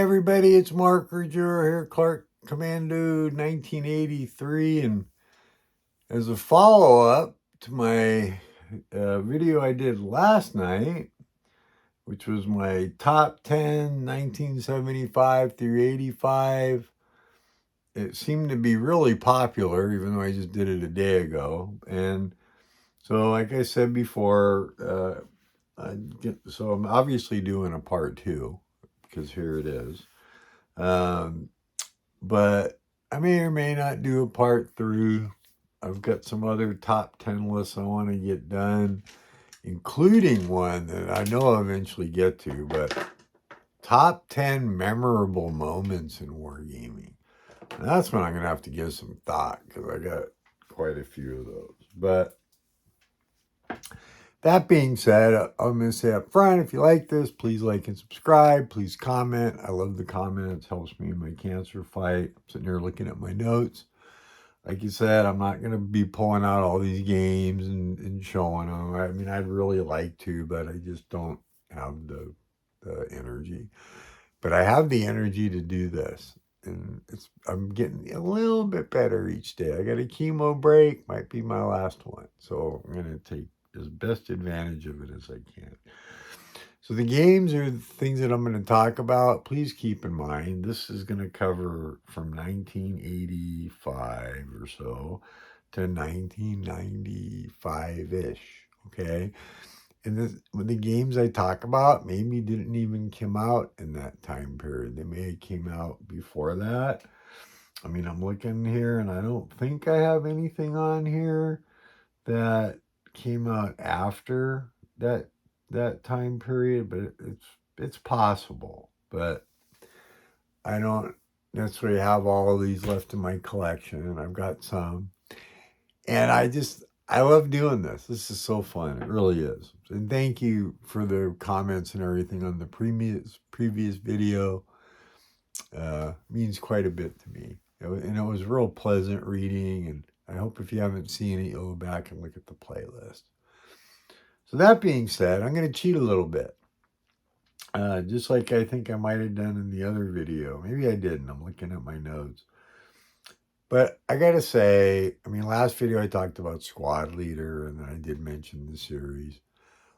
everybody, it's Mark Ruggiero here, Clark Commando 1983, and as a follow-up to my video I did last night, which was my top 10 1975 through 85, it seemed to be really popular, even though I just did it a day ago. And so, like I said before, so I'm obviously doing a part two, because here it is. But I may or may not do a part three. I've got some other top 10 lists I want to get done, including one that I know I'll eventually get to, but top 10 memorable moments in wargaming. And that's when I'm going to have to give some thought, because I got quite a few of those. But that being said, I'm going to say up front, if you like this, please like and subscribe. Please comment. I love the comments. Helps me in my cancer fight. I'm sitting here looking at my notes. Like you said, I'm not going to be pulling out all these games and showing them. I mean, I'd really like to, but I just don't have the energy. But I have the energy to do this. And I'm getting a little bit better each day. I got a chemo break. Might be my last one. So I'm going to take as best advantage of it as I can. So the games are the things that I'm going to talk about. Please keep in mind, this is going to cover from 1985 or so to 1995-ish, okay? And the games I talk about maybe didn't even come out in that time period. They may have came out before that. I mean, I'm looking here, and I don't think I have anything on here that came out after that time period, but it's possible. But I don't necessarily have all of these left in my collection, and I've got some. And I love doing this. This is so fun. It really is. And thank you for the comments and everything on the previous video. Means quite a bit to me. And it was real pleasant reading, and I hope if you haven't seen it, you'll go back and look at the playlist. So that being said, I'm going to cheat a little bit. Just like I think I might have done in the other video. Maybe I didn't. I'm looking at my notes. But I got to say, I mean, last video I talked about Squad Leader, and then I did mention the series.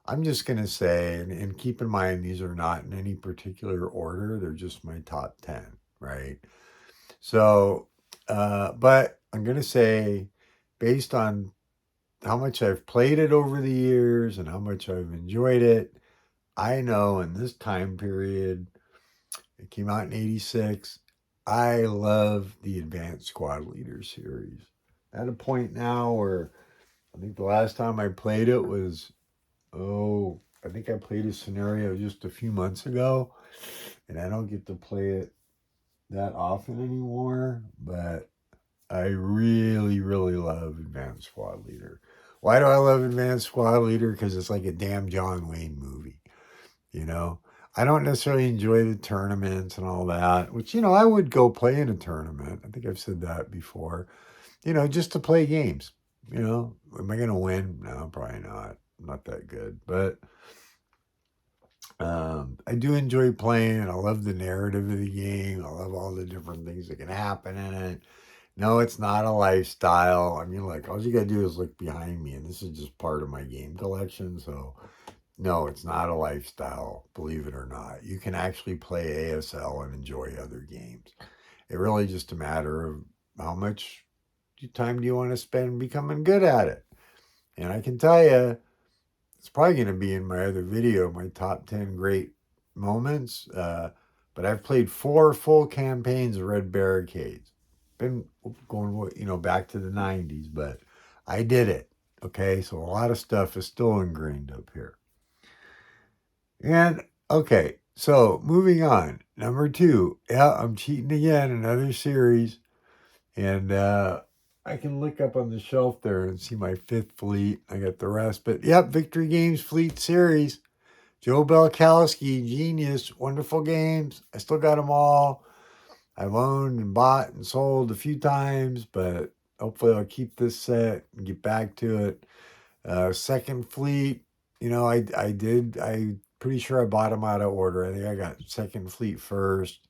I'm just going to say, and keep in mind, these are not in any particular order. They're just my top 10, right? So, but I'm going to say, based on how much I've played it over the years and how much I've enjoyed it, I know in this time period, it came out in 86, I love the Advanced Squad Leader series. At a point now where I think the last time I played it was, I think I played a scenario just a few months ago, and I don't get to play it that often anymore, but I really, really love Advanced Squad Leader. Why do I love Advanced Squad Leader? Because it's like a damn John Wayne movie, you know? I don't necessarily enjoy the tournaments and all that, which, I would go play in a tournament. I think I've said that before, just to play games. Am I going to win? No, probably not. I'm not that good. But I do enjoy playing. I love the narrative of the game. I love all the different things that can happen in it. No, it's not a lifestyle. I mean, like, all you got to do is look behind me, and this is just part of my game collection, so no, it's not a lifestyle, believe it or not. You can actually play ASL and enjoy other games. It's really just a matter of how much time do you want to spend becoming good at it. And I can tell you, it's probably going to be in my other video, my top 10 great moments. But I've played 4 full campaigns of Red Barricades. Been going, back to the 90s, but I did it. Okay, so a lot of stuff is still ingrained up here. And, okay, so moving on. Number 2. Yeah, I'm cheating again, another series. And I can look up on the shelf there and see my 5th fleet. I got the rest. But, yep, Victory Games Fleet Series. Joe Belkowski, genius, wonderful games. I still got them all. I've owned and bought and sold a few times, but hopefully I'll keep this set and get back to it. Second Fleet, I'm pretty sure I bought them out of order. I think I got Second Fleet first.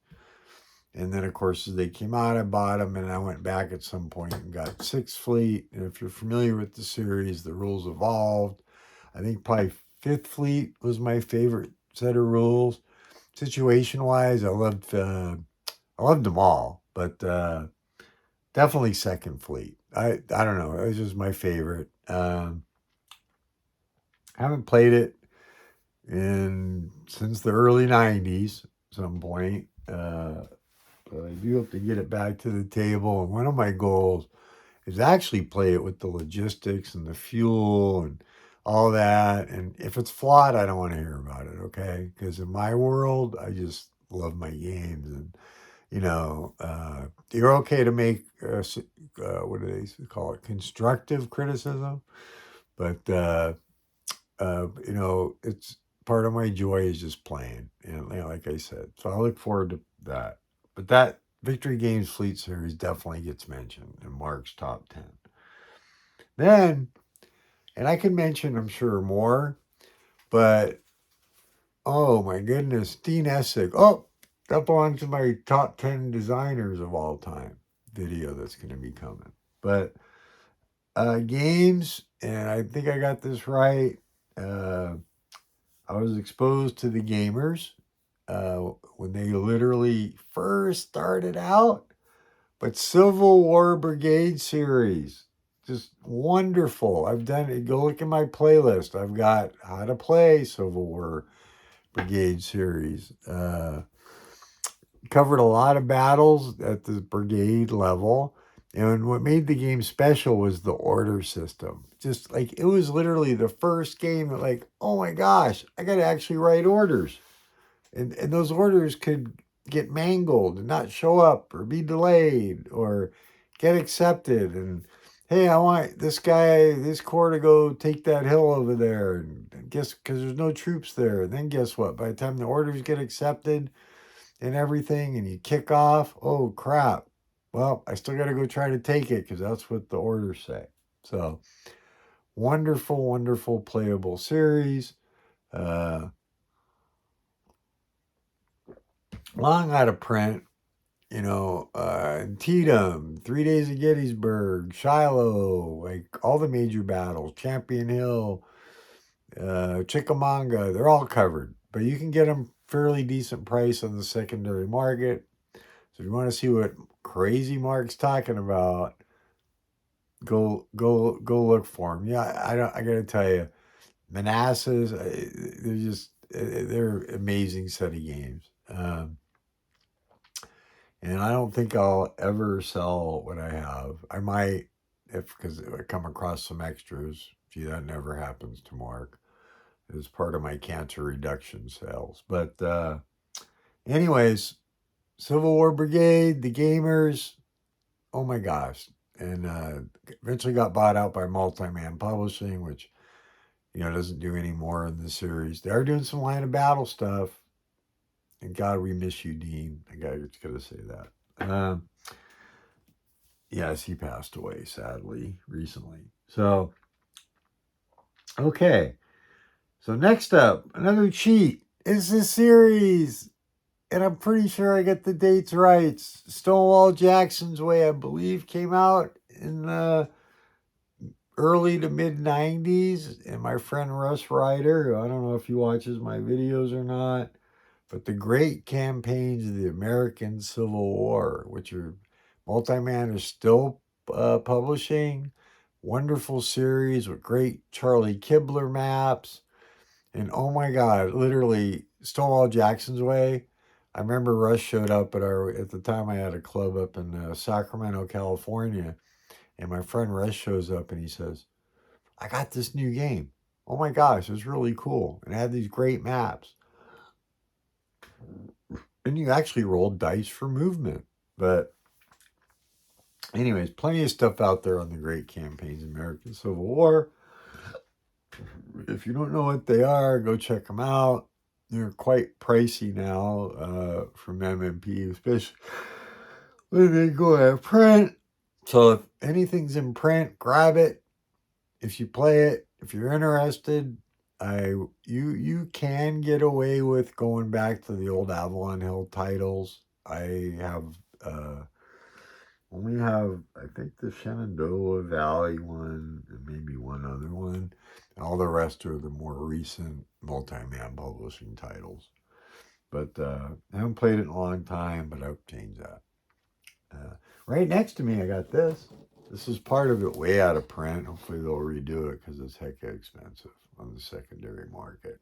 And then, of course, as they came out, I bought them, and I went back at some point and got Sixth Fleet. And if you're familiar with the series, the rules evolved. I think probably Fifth Fleet was my favorite set of rules. Situation-wise, I loved them all, but definitely Second Fleet. I don't know. It was just my favorite. Haven't played it since the early 90s at some point. But I do have to get it back to the table. And one of my goals is actually play it with the logistics and the fuel and all that. And if it's flawed, I don't want to hear about it, okay? Because in my world, I just love my games. And, you're okay to make, what do they call it? Constructive criticism. But, it's part of my joy is just playing. And like I said, so I look forward to that. But that Victory Games Fleet Series definitely gets mentioned in Mark's top 10. Then, and I can mention, I'm sure, more, but oh my goodness, Dean Essig. Oh, that belongs to my top 10 designers of all time video that's going to be coming. But games, and I think I got this right. I was exposed to the gamers when they literally first started out. But Civil War Brigade series, just wonderful. I've done it. Go look at my playlist. I've got how to play Civil War Brigade series. Covered a lot of battles at the brigade level. And what made the game special was the order system. Just like it was literally the first game that, like, oh my gosh, I got to actually write orders. And those orders could get mangled and not show up or be delayed or get accepted. And hey, I want this corps to go take that hill over there. And guess because there's no troops there. And then guess what? By the time the orders get accepted and everything and you kick off, oh crap. Well, I still got to go try to take it because that's what the orders say. So wonderful, wonderful playable series. Long out of print, Antietam, 3 Days of Gettysburg, Shiloh, like all the major battles, Champion Hill, Chickamauga, they're all covered. But you can get them fairly decent price on the secondary market. So if you want to see what crazy Mark's talking about, go look for them. Yeah, I got to tell you, Manassas, they're amazing set of games. And I don't think I'll ever sell what I have. I might, because I come across some extras. Gee, that never happens to Mark. It's part of my cancer reduction sales. But anyways, Civil War Brigade, the gamers, oh my gosh. And eventually got bought out by Multi-Man Publishing, which, doesn't do any more in the series. They are doing some line of battle stuff. And God, we miss you, Dean. I got to say that. Yes, he passed away, sadly, recently. So, okay. So next up, another cheat. It's a series. And I'm pretty sure I get the dates right. Stonewall Jackson's Way, I believe, came out in the early to mid 90s. And my friend Russ Ryder, I don't know if he watches my videos or not, but the great campaigns of the American Civil War, which are Multi-Man is still publishing. Wonderful series with great Charlie Kibler maps. And oh my God, literally Stonewall Jackson's Way. I remember Russ showed up at the time I had a club up in Sacramento, California. And my friend Russ shows up and he says, I got this new game. Oh my gosh, it's really cool. And it had these great maps. And you actually rolled dice for movement. But anyways, plenty of stuff out there on the great campaigns of American Civil War. If you don't know what they are, go check them out. They're quite pricey now from MMP, especially when they go out of print. So if anything's in print, grab it. If you play it, if you're interested, you can get away with going back to the old Avalon Hill titles. I have only have, I think, the Shenandoah Valley one and maybe one other one. All the rest are the more recent multi-man publishing titles. But I haven't played it in a long time, but I've changed that. Uh, right next to me, I got this. This is part of it way out of print. Hopefully they'll redo it because it's heck expensive on the secondary market.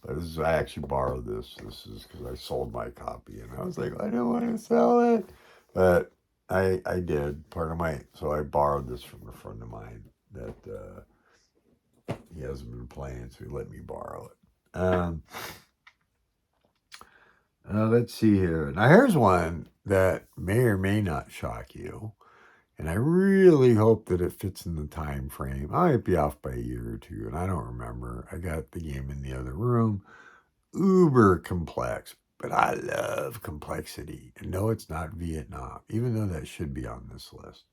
But this is, I actually borrowed this. This is because I sold my copy and I was like, I don't want to sell it. But I did. Part of my, so I borrowed this from a friend of mine that he hasn't been playing, so he let me borrow it. Let's see here. Now here's one that may or may not shock you. And I really hope that it fits in the time frame. I might be off by a year or two, and I don't remember. I got the game in the other room. Uber complex, but I love complexity. And no, it's not Vietnam, even though that should be on this list.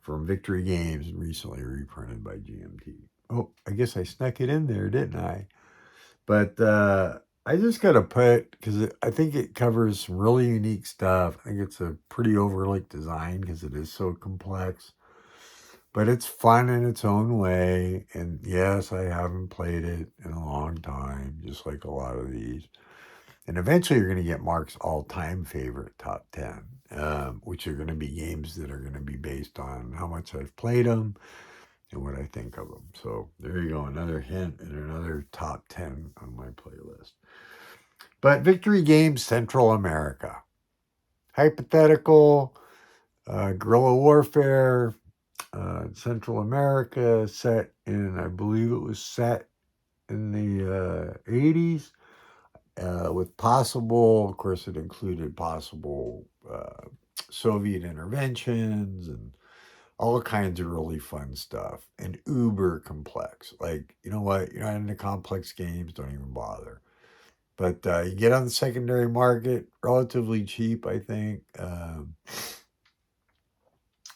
From Victory Games and recently reprinted by GMT. Oh, I guess I snuck it in there, didn't I? But I just got to put, because I think it covers some really unique stuff. I think it's a pretty overlooked design because it is so complex. But it's fun in its own way. And yes, I haven't played it in a long time, just like a lot of these. And eventually you're going to get Mark's all-time favorite top 10, which are going to be games that are going to be based on how much I've played them and what I think of them. So there you go, another hint and another top 10 on my playlist. But Victory Games Central America. Hypothetical, guerrilla warfare, Central America, set in, I believe it was set in the 80s, with possible, of course, it included possible Soviet interventions and all kinds of really fun stuff and uber complex. Like, you know what? You're not into complex games, don't even bother. But you get on the secondary market relatively cheap, I think.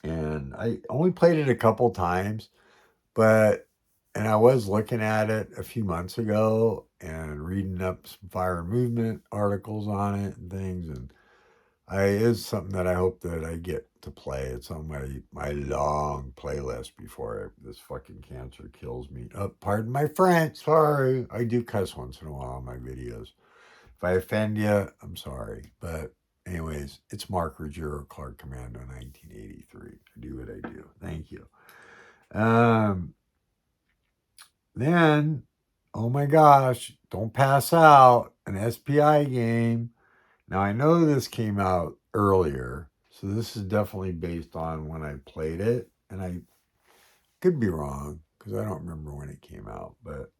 And I only played it a couple times, but and I was looking at it a few months ago and reading up some Fire and Movement articles on it and things, and I is something that I hope that I get to play. It's on my long playlist before this fucking cancer kills me. Oh, pardon my French. Sorry, I do cuss once in a while on my videos. If I offend you, I'm sorry. But anyways, it's Mark Ruggiero, Clark Commando, 1983. I do what I do. Thank you. Um, then, oh my gosh, don't pass out, an SPI game. Now I know this came out earlier, so this is definitely based on when I played it, and I could be wrong because I don't remember when it came out, but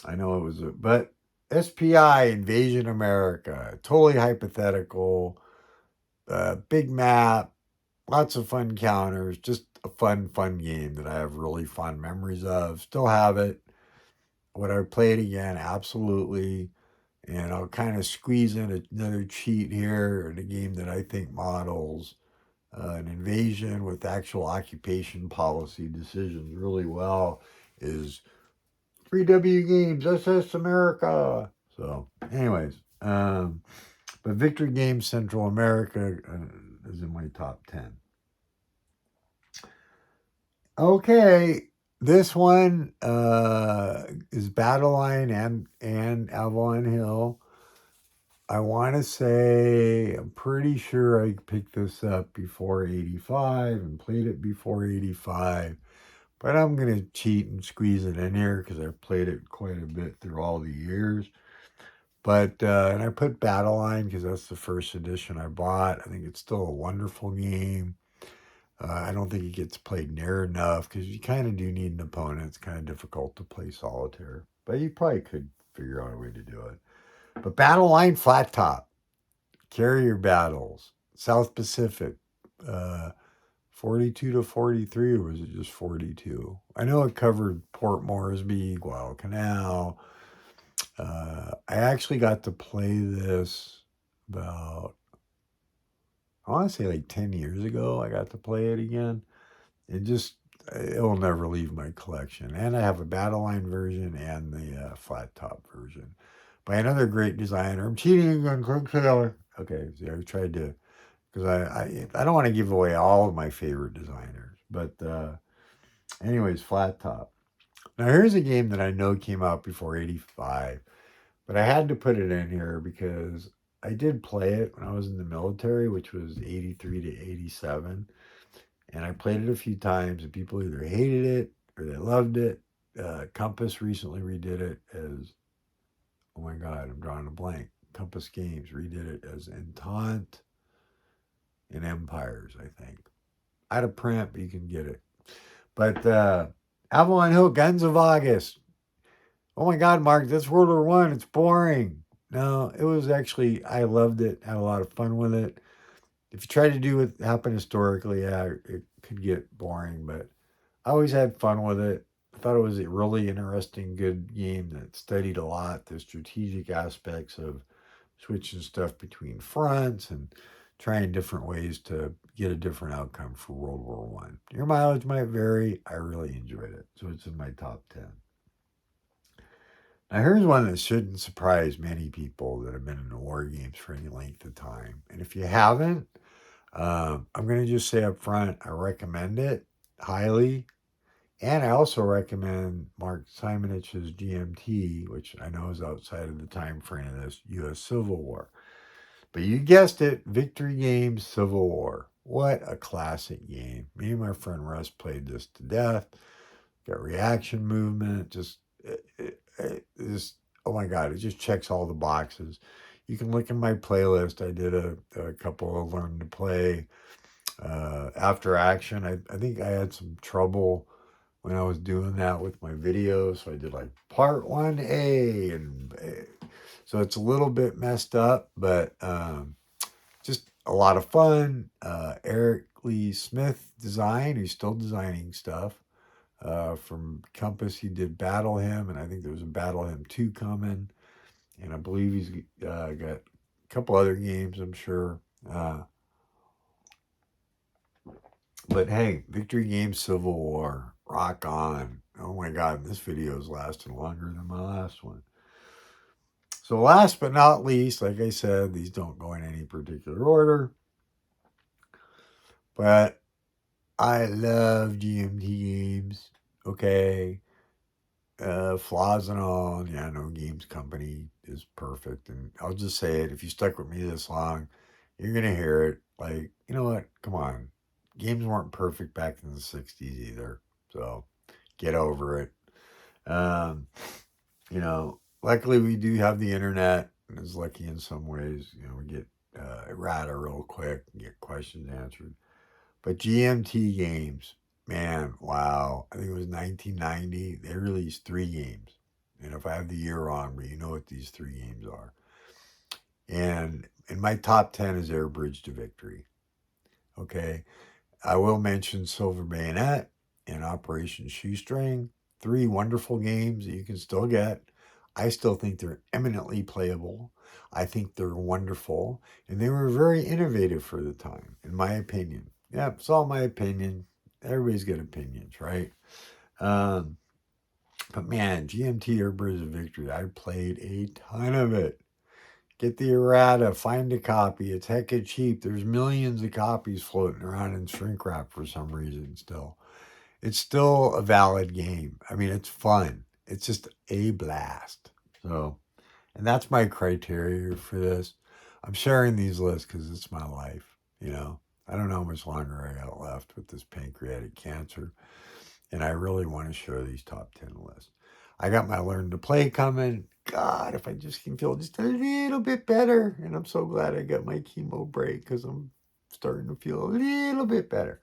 I know it was but SPI Invasion America, totally hypothetical, big map, lots of fun counters, just a fun game that I have really fond memories of. Still have it. Would I play it again? Absolutely. And I'll kind of squeeze in another cheat here in a game that I think models an invasion with actual occupation policy decisions really well is 3W Games, SS America. So, anyways, but Victory Games Central America is in my top 10. Okay, this one is Battle Line and Avalon Hill. I want to say, I'm pretty sure I picked this up before 85 and played it before 85. But I'm going to cheat and squeeze it in here because I've played it quite a bit through all the years. But, and I put Battle Line because that's the first edition I bought. I think it's still a wonderful game. I don't think it gets played near enough because you kind of do need an opponent. It's kind of difficult to play solitaire. But you probably could figure out a way to do it. But Battle Line Flat Top, Carrier Battles, South Pacific, 42 to 43, or was it just 42? I know it covered Port Moresby, Guadalcanal. I actually got to play this about, I want to say like 10 years ago. I got to play it again. It'll never leave my collection. And I have a Battle Line version and the flat top version. by another great designer. I'm cheating on Craig Taylor. Okay, so I tried to, because I don't want to give away all of my favorite designers. But anyways, Flat Top. Now here's a game that I know came out before 85, but I had to put it in here because I did play it when I was in the military, which was 83 to 87. And I played it a few times, and people either hated it or they loved it. Compass recently redid it as, oh my God, I'm drawing a blank. Compass Games redid it as Entente and Empires, I think. Out of print, but you can get it. But Avalon Hill, Guns of August. Oh my God, Mark, that's World War One. It's boring. No, it was actually, I loved it, had a lot of fun with it. If you try to do what happened historically, yeah, it could get boring, but I always had fun with it. I thought it was a really interesting, good game that studied a lot the strategic aspects of switching stuff between fronts and trying different ways to get a different outcome for World War One. Your mileage might vary. I really enjoyed it, so it's in my top 10. Now, here's one that shouldn't surprise many people that have been in war games for any length of time. And if you haven't, I'm going to just say up front, I recommend it highly. And I also recommend Mark Simonich's GMT, which I know is outside of the time frame of this U.S. Civil War. But you guessed it, Victory Games Civil War. What a classic game. Me and my friend Russ played this to death. Got reaction movement, just oh my God, it just checks all the boxes. You can look in my playlist. I did a couple of learn to play after action. I think I had some trouble when I was doing that with my videos. So I did like part 1A, and so it's a little bit messed up, but just a lot of fun. Eric Lee Smith design, he's still designing stuff. From Compass, he did Battle Hymn, and I think there was a Battle Hymn 2 coming. And I believe he's got a couple other games, I'm sure. But hey, Victory Games Civil War, rock on. Oh my God, this video is lasting longer than my last one. So last but not least, like I said, these don't go in any particular order. But I love GMT games. Okay. Flaws and all, yeah, no games company is perfect. And I'll just say it, if you stuck with me this long, you're going to hear it. Like, you know what? Come on. Games weren't perfect back in the 60s either. So get over it. Luckily we do have the internet, and it's lucky in some ways. We get errata real quick and get questions answered. But GMT games, man, wow. I think it was 1990. They released 3 games. And if I have the year wrong, but you know what these 3 games are. And in my top 10 is Air Bridge to Victory. Okay. I will mention Silver Bayonet and Operation Shoestring. 3 wonderful games that you can still get. I still think they're eminently playable. I think they're wonderful. And they were very innovative for the time, in my opinion. Yeah, it's all my opinion. Everybody's got opinions, right? But man, GMT Air Bridge of Victory, I played a ton of it. Get the errata, find a copy. It's hecka cheap. There's millions of copies floating around in shrink wrap for some reason still. It's still a valid game. I mean, it's fun. It's just a blast. So, and that's my criteria for this. I'm sharing these lists because it's my life, I don't know how much longer I got left with this pancreatic cancer, and I really want to share these top 10 lists. I got my Learn to Play coming. God, if I just can feel just a little bit better, and I'm so glad I got my chemo break because I'm starting to feel a little bit better.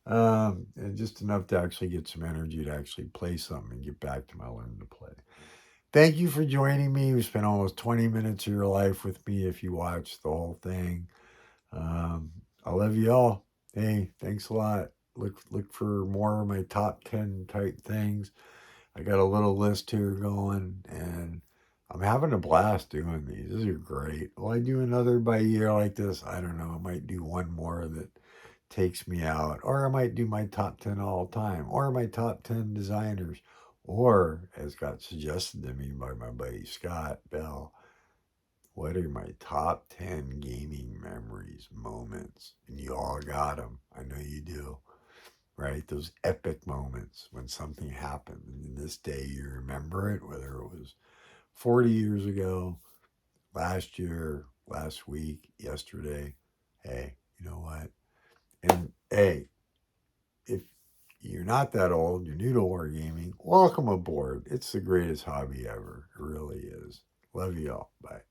And just enough to actually get some energy to actually play something and get back to my Learn to Play. Thank you for joining me. We spent almost 20 minutes of your life with me if you watched the whole thing. I love you all. Hey, thanks a lot. Look for more of my top 10 type things. I got a little list here going, and I'm having a blast doing these. These are great. Will I do another by year like this? I don't know. I might do one more that takes me out, or I might do my top 10 all time, or my top 10 designers, Or, as got suggested to me by my buddy Scott Bell, what are my top 10 gaming memories, moments? And you all got them. I know you do, right? Those epic moments when something happened. And in this day, you remember it, whether it was 40 years ago, last year, last week, yesterday. Hey, you know what? And hey, if you're not that old, you're new to wargaming, welcome aboard. It's the greatest hobby ever. It really is. Love you all. Bye.